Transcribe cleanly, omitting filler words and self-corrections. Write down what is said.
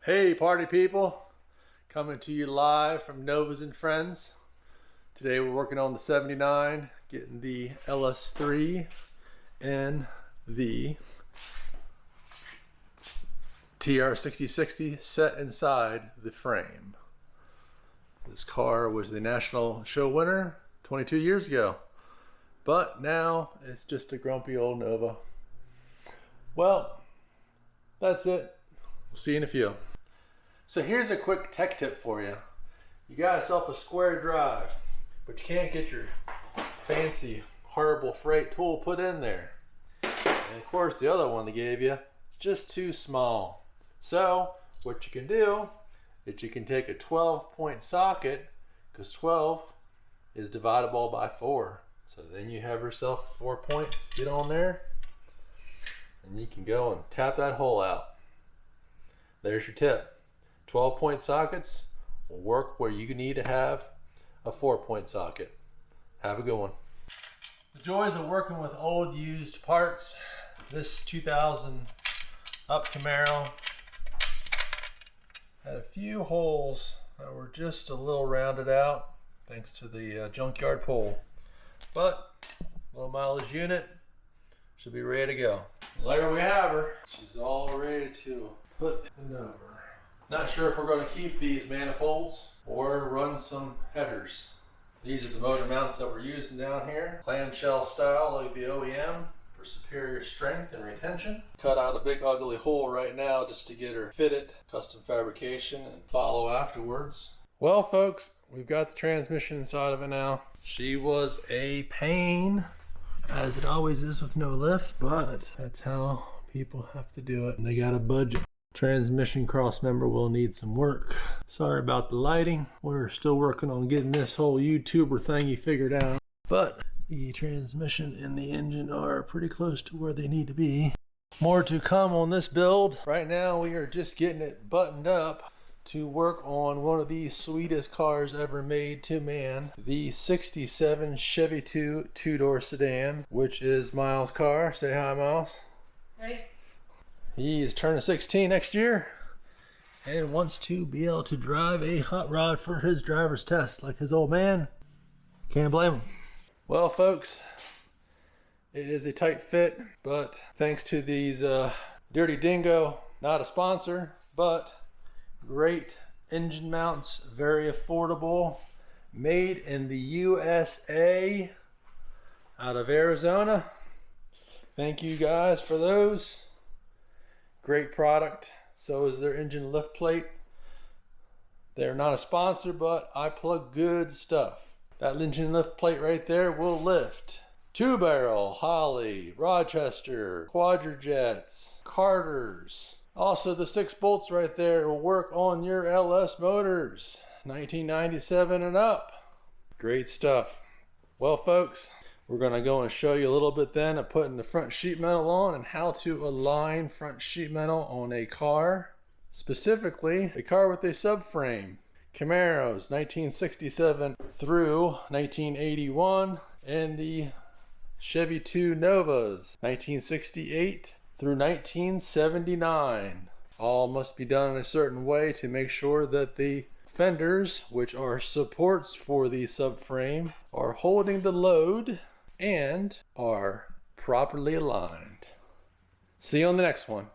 Hey party people, coming to you live from Novas and Friends. Today we're working on the 79, getting the LS3 and the TR6060 set inside the frame. This car was the national show winner 22 years ago, but now it's just a grumpy old Nova. Well, that's it. We'll see you in a few. So here's a quick tech tip for you. You got yourself a square drive, but you can't get your fancy, horrible freight tool put in there. And of course the other one they gave you is just too small. So what you can do is you can take a 12-point socket, because 12 is divisible by 4. So then you have yourself a 4-point, get on there, and you can go and tap that hole out. There's your tip. 12-point sockets will work where you need to have a 4-point socket. Have a good one. The joys of working with old used parts. This 2000 up Camaro had a few holes that were just a little rounded out thanks to the junkyard pole. But low mileage unit should be ready to go. There we have her. She's all ready to put in over. Not sure if we're going to keep these manifolds or run some headers. These are the motor mounts that we're using down here. Clamshell style like the OEM for superior strength and retention. Cut out a big ugly hole right now just to get her fitted. Custom fabrication and follow afterwards. Well folks, we've got the transmission inside of it now. She was a pain, as it always is with no lift, but that's how people have to do it and they got a budget. Transmission cross member will need some work. Sorry about the lighting. We're still working on getting this whole YouTuber thingy figured out. But the transmission and the engine are pretty close to where they need to be. More to come on this build. Right now we are just getting it buttoned up to work on one of the sweetest cars ever made to man. The 67 Chevy 2 two-door sedan, which is Miles' car. Say hi, Miles. Hey. He is turning 16 next year and wants to be able to drive a hot rod for his driver's test like his old man. Can't blame him. Well folks, it is a tight fit, but thanks to these Dirty Dingo, not a sponsor, but great engine mounts, very affordable, made in the USA out of Arizona. Thank you guys for those. Great product. So is their engine lift plate. They're not a sponsor, but I plug good stuff. That engine lift plate right there will lift 2-barrel, Holley, Rochester, Quadrajets, Carters. Also the 6 bolts right there will work on your LS motors, 1997 and up. Great stuff. Well folks, we're going to go and show you a little bit then of putting the front sheet metal on and how to align front sheet metal on a car, specifically a car with a subframe. Camaros 1967 through 1981 and the Chevy 2 Novas 1968 through 1979. All must be done in a certain way to make sure that the fenders, which are supports for the subframe, are holding the load and are properly aligned. See you on the next one.